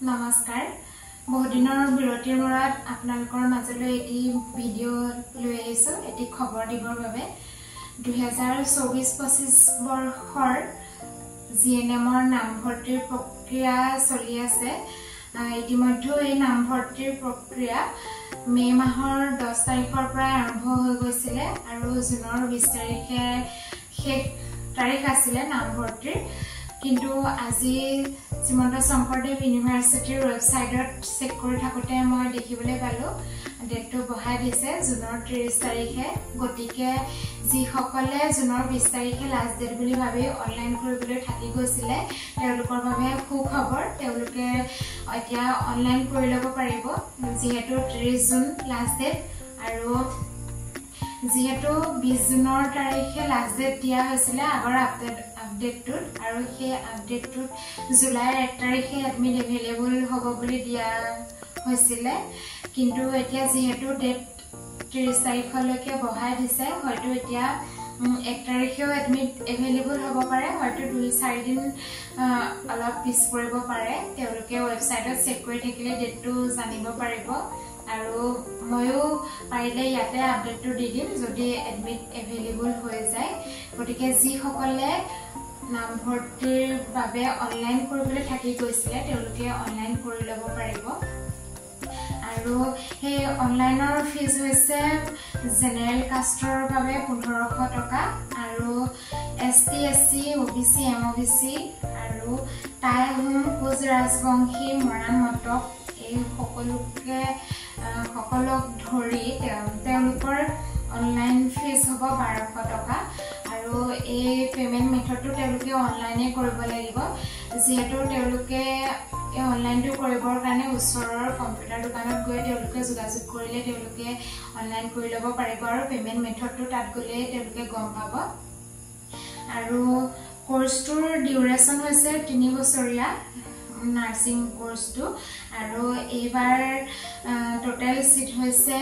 নমস্কাৰ বহুদিনৰ বিৰতিৰ মূৰত আপোনালোকৰ মাজলৈ এটি ভিডিঅ' লৈ আহিছো এটি খবৰ দিবৰ বাবে 2024-25 বৰ্ষৰ জিএনএমৰ নামভৰ্তিৰ প্ৰক্ৰিয়া চলি আছে ইতিমধ্যে এই নামভৰ্তিৰ প্ৰক্ৰিয়া মে মাহৰ 10 তাৰিখৰ পৰা আৰম্ভ হৈ গৈছিল আৰু জুনৰ 20 তাৰিখে শেষ তাৰিখ আছিল নামভৰ্তিৰ কিন্তু আজি শ্ৰীমন্ত শংকৰদেৱ ইউনিভাৰ্চিটিৰ ৱেবছাইটত চেক কৰি থাকোতে মই দেখিবলৈ পালো ডেটটো বহাই দিছে জুনৰ 30 তাৰিখে গতিকে যি সকলে জুনৰ 20 তাৰিখে লাষ্ট ডেট বুলি ভাবি অনলাইন কৰিবলৈ থাকি গৈছিল তেওঁলোকৰ বাবে সুখবৰ তেওঁলোকে এতিয়া অনলাইন কৰি ল'ব পাৰিব যিহেতু 30 জুন লাষ্ট ডেট আৰু যেহেতু 20 জুনৰ তাৰিখে লাষ্ট ডেট দিয়া হৈছিল আগৰ আপডেটটো আৰু সেই আপডেটটো জুলাইৰ 1 তাৰিখে এডমিট এভেইলেবল হ'ব বুলি দিয়া হৈছিল কিন্তু এতিয়া যেহেতু ডেট 30 তাৰিখলৈকে বহাই দিছে হয়তো এতিয়া 1 তাৰিখেও এডমিট এভেইলেবল হ'ব পাৰে হয়তো 2-4 দিন অলপ পিছ পৰিব পাৰে তেওঁলোকে ৱেবছাইটত চেক কৰি থাকিলে ডেটটো জানিব পাৰিব আৰু ময়ো পাৰিলে ইয়াতে আপডেটটো দি দিম যদি এডমিট এভেইলেবল হৈ যায় গতিকে যি সকলে নামভৰ্তিৰ বাবে অনলাইন কৰিবলৈ থাকি গৈছিল তেওঁলোকে অনলাইন কৰি ল'ব পাৰিব আৰু সেই অনলাইনৰ ফিজ হৈছে জেনেৰেল কাষ্টৰ বাবে 1500 টকা আৰু এসটি এসসি ওবিসি এমওবিসি আৰু টাই আহোম কোচ ৰাজবংশী মৰাণ মটক এই সকলক ধৰি তেওঁলোকৰ অনলাইন ফিজ হ'ব 1200 টকা আৰু এই পেমেন্ট মেথডটো তেওঁলোকে অনলাইনে কৰিব লাগিব যেহেতু তেওঁলোকে এই অনলাইনটো কৰিবৰ কাৰণে ওচৰৰ কম্পিউটাৰ দোকানত গৈ তেওঁলোকে যোগাযোগ কৰিলে তেওঁলোকে অনলাইন কৰি ল'ব পাৰিব আৰু পেমেন্ট মেথডটো তাত গলে তেওঁলোকে গম পাব আৰু কোৰ্সটোৰ ডিউৰেচন হৈছে 3 বছৰীয়া নাৰ্সিং কোৰ্সটো আৰু এইবাৰ টোটাল সিট হৈছে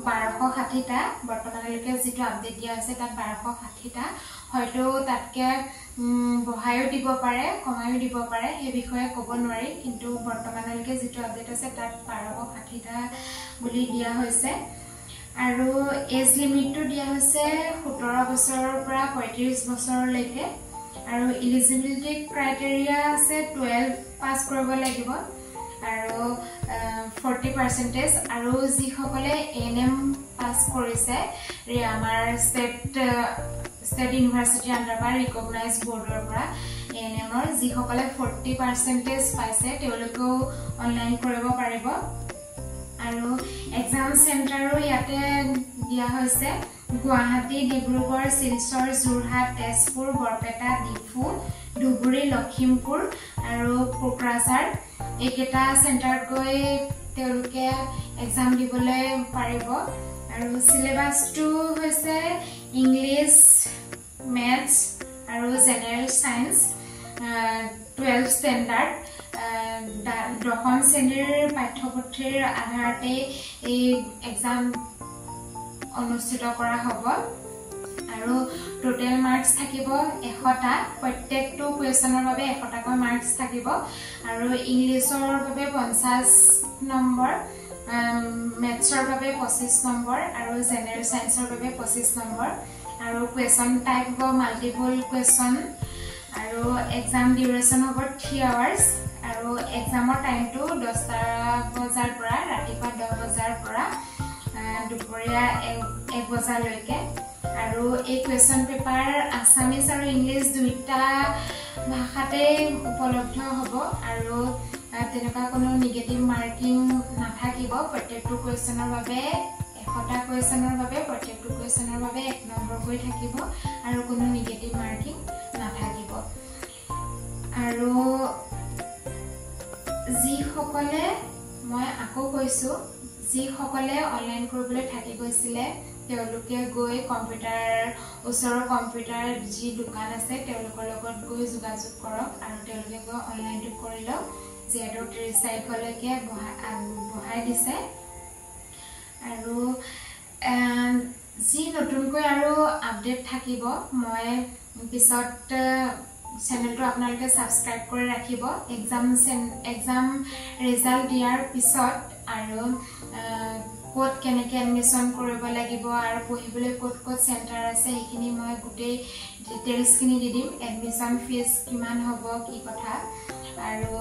1260টা বৰ্তমানলৈকে যেটো আপডেট দিয়া আছে তাত 1260টা হয়তো তাতকে বহায়ও দিব পাৰে কমায়ও দিব পাৰে এই বিষয়ে ক'ব নোৱাৰি কিন্তু বৰ্তমানলৈকে যেটো আপডেট আছে তাত 1260টা বুলি দিয়া হৈছে আৰু এজ লিমিটটো দিয়া হৈছে 17 বছৰৰ পৰা 35 বছৰলৈকে আৰু এলিজিবিলিটি ক্ৰাইটেৰিয়া আছে 12 পাস কৰিব লাগিব আৰু 40% আৰু যি সকলে এএনএম পাস কৰিছে আমাৰ ষ্টেট ইউনিভাৰ্চিটি আন্ডাৰ বা ৰিকগনাইজ বৰ্ডৰ পৰা এএনএমৰ যি সকলে 40% পাইছে তেওঁলোকেও অনলাইন কৰিব পাৰিব আৰু এক্সাম চেণ্টাৰো ইয়াতে দিয়া হৈছে গুৱাহাটী ডিব্ৰুগড় শিলচৰ যোৰহাট তেজপুৰ বৰপেটা ডিফু ধুবুৰী লখিমপুৰ আৰু কোকৰাঝাৰ এইকেইটা চেণ্টাৰত গৈ তেওঁলোকে এক্সাম দিবলৈ পাৰিব আৰু সিলেবাসটো হৈছে ইংলিছ মেথছ আৰু জেনেৰেল সায়েন্স 12 ষ্টেণ্ডাৰ্ড দশম শ্ৰেণীৰ পাঠ্যপুথিৰ আধাৰতে এই এক্সাম অনুষ্ঠিত কৰা হ'ব আৰু টোটাল মাৰ্কস থাকিব 100টা প্ৰত্যেকটো কোৱেশ্যনৰ বাবে 100টাকৈ মাৰ্কস থাকিব আৰু ইংলিছৰ বাবে 50 নম্বৰ মেথছৰ বাবে 25 নম্বৰ আৰু জেনেৰেল সায়েন্সৰ বাবে 25 নম্বৰ আৰু কোৱেশ্যন টাইপ হ'ব মাল্টিপল কোৱেশ্যন আৰু এক্সাম ডিউৰেচন হ'ব 3 আৱাৰ্স আৰু এক্সামৰ টাইমটো 10টা বজাৰ পৰা ৰাতিপুৱা 10 বজাৰ পৰা দুপৰীয়া 1 বজালৈকে আৰু এই কোৱেশ্যন পেপাৰ আসামিজ আৰু ইংলিছ দুইটা ভাষাতে উপলব্ধ হ'ব আৰু তেনেকুৱা কোনো নিগেটিভ মাৰ্কিং নাথাকিব প্ৰত্যেকটো কোৱেশ্যনৰ বাবে 100টা কোৱেশ্যনৰ বাবে প্ৰত্যেকটো কোৱেশ্যনৰ বাবে 1 নম্বৰ হৈ থাকিব আৰু কোনো নিগেটিভ মাৰ্কিং নাথাকিব আৰু যি সকলে মই আকৌ কৈছো যি সকলে অনলাইন কৰিবলৈ থাকি গৈছিল তেওঁলোকে গৈ কম্পিউটাৰ ওচৰৰ কম্পিউটাৰ যি দোকান আছে তেওঁলোকৰ লগত গৈ যোগাযোগ কৰক আৰু তেওঁলোকে গৈ অনলাইনটো কৰি লওক যেহেতু 30 তাৰিখলৈকে বহাই দিছে আৰু যি নতুনকৈ আৰু আপডেট থাকিব মই পিছত চেনেলটো আপোনালোকে সাবস্ক্ৰাইব কৰি ৰাখিব এক্সাম ৰিজাল্ট দিয়াৰ পিছত আৰু কোড কেনেকৈ এডমিশন কৰিব লাগিব আৰু পঢ়িবলৈ কোড চেণ্টাৰ আছে সেইখিনি মই গোটেই ডিটেইলছখিনি দি দিম এডমিশন ফিজ কিমান হ'ব কি কথা আৰু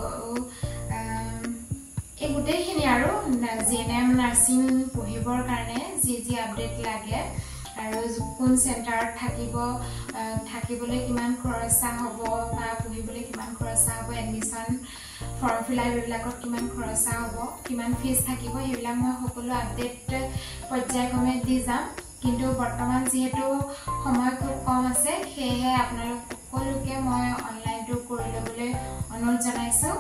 এই গোটেইখিনি আৰু জিএনএম নাৰ্ছিং পঢ়িবৰ কাৰণে যি আপডেট লাগে আৰু কোন চেণ্টাৰত থাকিবলৈ কিমান খৰচা হ'ব বা পঢ়িবলৈ কিমান খৰচা হ'ব এডমিশন ফৰ্ম ফিলআপ এইবিলাকত কিমান খৰচা হ'ব কিমান ফিজ থাকিব সেইবিলাক মই সকলো আপডেট পৰ্যায়ক্ৰমে দি যাম কিন্তু বৰ্তমান যেহেতু সময় খুব কম আছে সেয়েহে আপোনালোক সকলোকে মই অনলাইনটো কৰি ল'বলৈ অনুৰোধ জনাইছোঁ